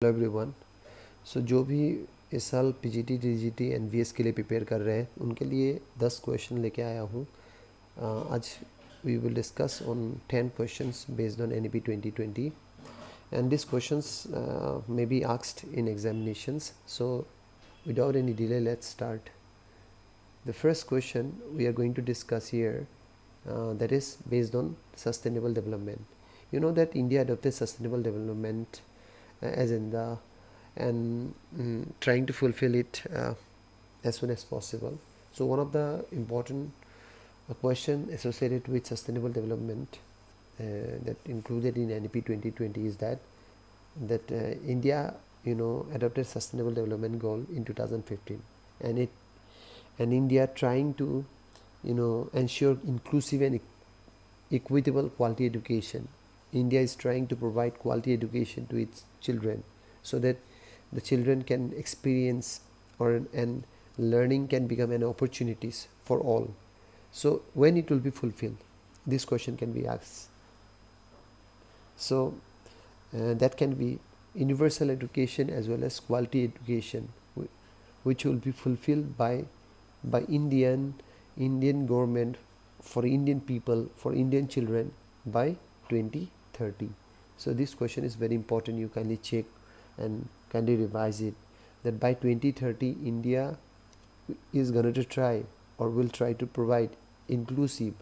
Hello everyone. जो भी इस साल पीजीटी टीजीटी एनवीएस के लिए प्रिपेयर कर रहे हैं उनके लिए 10 क्वेश्चन लेके आया हूँ। आज we will discuss on 10 questions based on NEP 2020 and this questions may be asked in examinations. So without any delay, let's start. The first question we are going to discuss here, that is based on sustainable development. You know that India adopted sustainable development agenda and trying to fulfill it as soon as possible. So one of the important question associated with sustainable development that included in NEP 2020 is that India adopted sustainable development goal in 2015, and India trying to ensure inclusive and equitable quality education. India is trying to provide quality education to its children so that the children can experience and learning can become an opportunities for all. So when it will be fulfilled, this question can be asked. So that can be universal education as well as quality education, which will be fulfilled by Indian government for Indian people, for Indian children by 2030. So this question is very important. You kindly check and kindly revise it, that by 2030 India is going to try or will try to provide inclusive.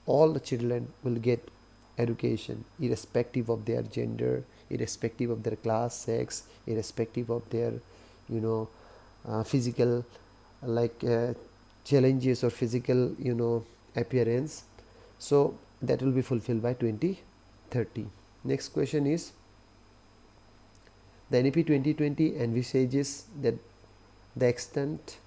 All the children will get education irrespective of their gender, irrespective of their class, sex, irrespective of their physical challenges or physical appearance. So that will be fulfilled by 2030. Next question is, the NEP 2020 envisages that the extent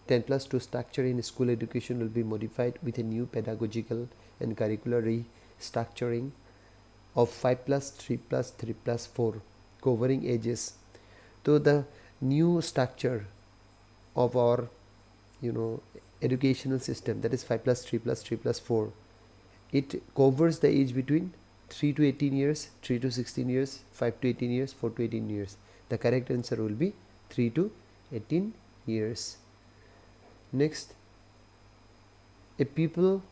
10 plus 2 structure in school education will be modified with a new pedagogical and curricular restructuring of 5 plus 3 plus 3 plus 4 covering ages. So the new structure of our educational system, that is 5 plus 3 plus 3 plus 4, it covers the age between 3 to 18 years, 3 to 16 years, 5 to 18 years, 4 to 18 years. The correct answer will be 3 to 18 years. Next, a pupil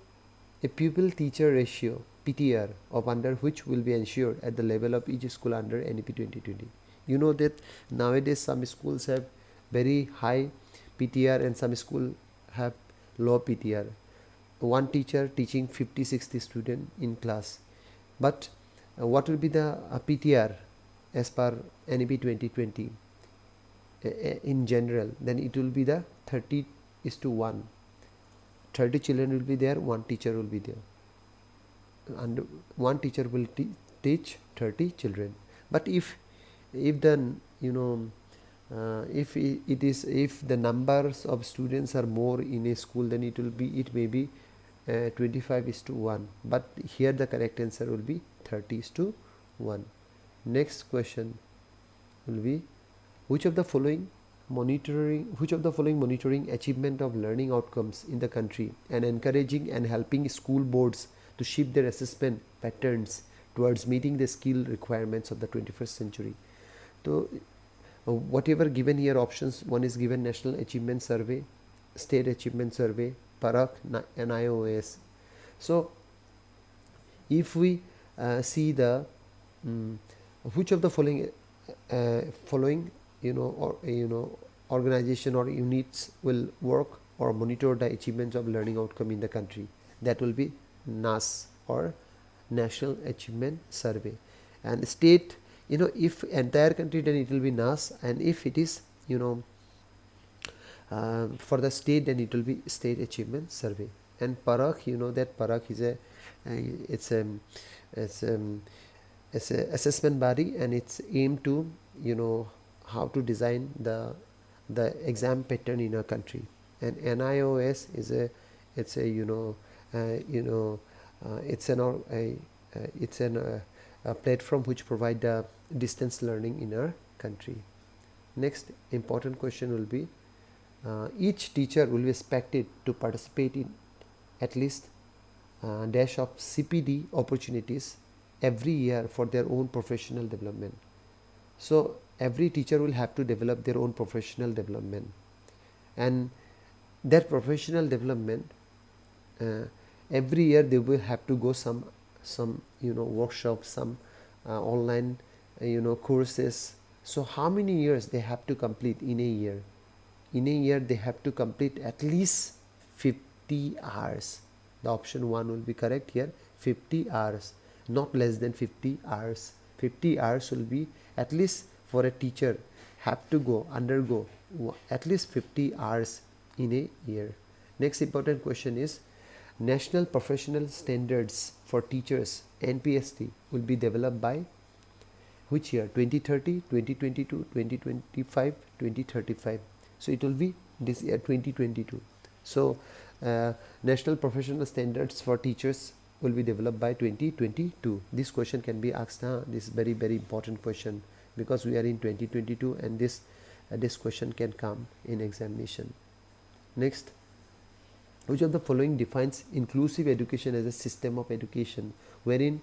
teacher ratio PTR of under which will be ensured at the level of each school under NEP 2020. You know that nowadays some schools have very high PTR and some schools have low PTR. One teacher teaching 50-60 students in class, but what will be the PTR as per NEP 2020 in general? Then it will be the 30:1. 30 children will be there, one teacher will be there, and one teacher will teach 30 children. But if the if the numbers of students are more in a school, then it may be 25:1, but here the correct answer will be 30:1. Next question will be, which of the following monitoring achievement of learning outcomes in the country and encouraging and helping school boards to shift their assessment patterns towards meeting the skill requirements of the 21st century. So whatever given here options, one is given National Achievement Survey, State Achievement Survey, PARAK, NIOS. So if we see the which of the following organization or units will work or monitor the achievements of learning outcome in the country, that will be NAS or National Achievement Survey. And state, if entire country, then it will be NAS, and if it is for the state, then it will be State Achievement Survey. And PARAK, that PARAK is it's a assessment body, and it's aimed to how to design the exam pattern in a country. And NIOS is it's a platform which provide distance learning in our country. Next important question will be, each teacher will be expected to participate in at least dash of CPD opportunities every year for their own professional development. So every teacher will have to develop their own professional development, and that professional development, every year they will have to go some workshops, some online courses. So how many years they have to complete in a year? In a year they have to complete at least 50 hours. The option 1 will be correct here. 50 hours, not less than 50 hours. 50 hours will be at least for a teacher have to undergo at least 50 hours in a year. Next important question is, National Professional Standards for Teachers (NPST) will be developed by which year? 2030, 2022, 2025, 2035. So it will be this year 2022. So National Professional Standards for Teachers will be developed by 2022. This question can be asked. This is very important question, because we are in 2022, and this question can come in examination. Next, which of the following defines inclusive education as a system of education wherein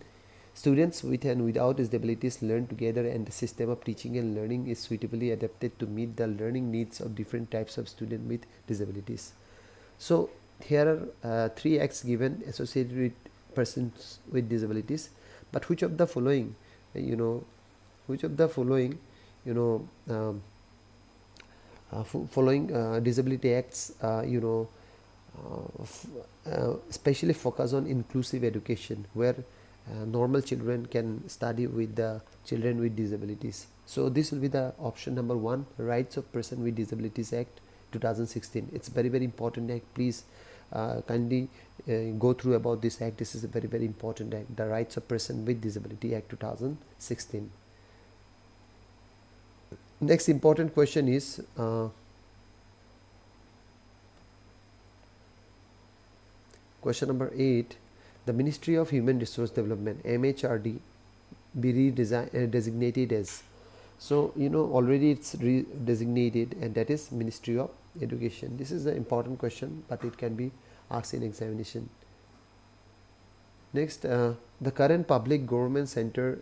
students with and without disabilities learn together, and the system of teaching and learning is suitably adapted to meet the learning needs of different types of students with disabilities? So here are 3 acts given associated with persons with disabilities, but which of the following disability acts especially focus on inclusive education, where normal children can study with the children with disabilities. So this will be the option number 1, Rights of Person with Disabilities Act 2016. It's very important act. Please kindly go through about this act. This is a very important act, the Rights of Person with Disability Act 2016. Next important question is question number 8. The Ministry of Human Resource Development, MHRD, be designated as. So already it's designated, and that is Ministry of Education. This is an important question, but it can be asked in examination. Next, the current public government center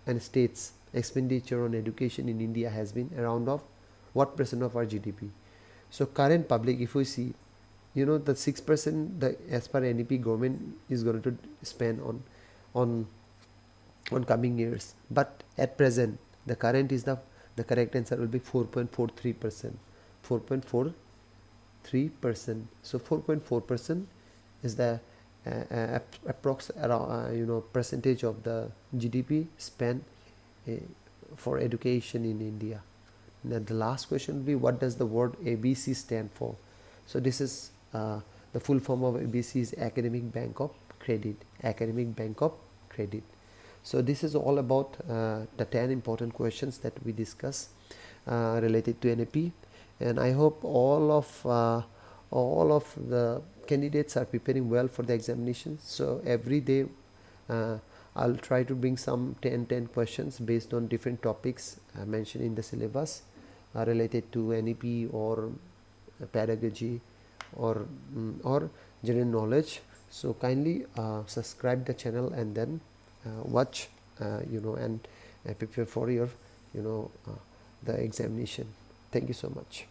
and states expenditure on education in India has been around of what percent of our GDP? So current public, if we see, the 6% the as per NEP government is going to spend on coming years, but at present the current is the correct answer will be 4.43%. 4.43%. So 4.4% is the approx percentage of the GDP spent for education in India. Now the last question will be, what does the word ABC stand for? So this is the full form of ABC is Academic Bank of Credit. Academic Bank of Credit. So this is all about the 10 important questions that we discuss related to NEP, and I hope all of the candidates are preparing well for the examination. So every day I'll try to bring some 10 questions based on different topics mentioned in the syllabus related to NEP or pedagogy or general knowledge. So kindly subscribe the channel and then watch and prepare for your the examination. Thank you so much.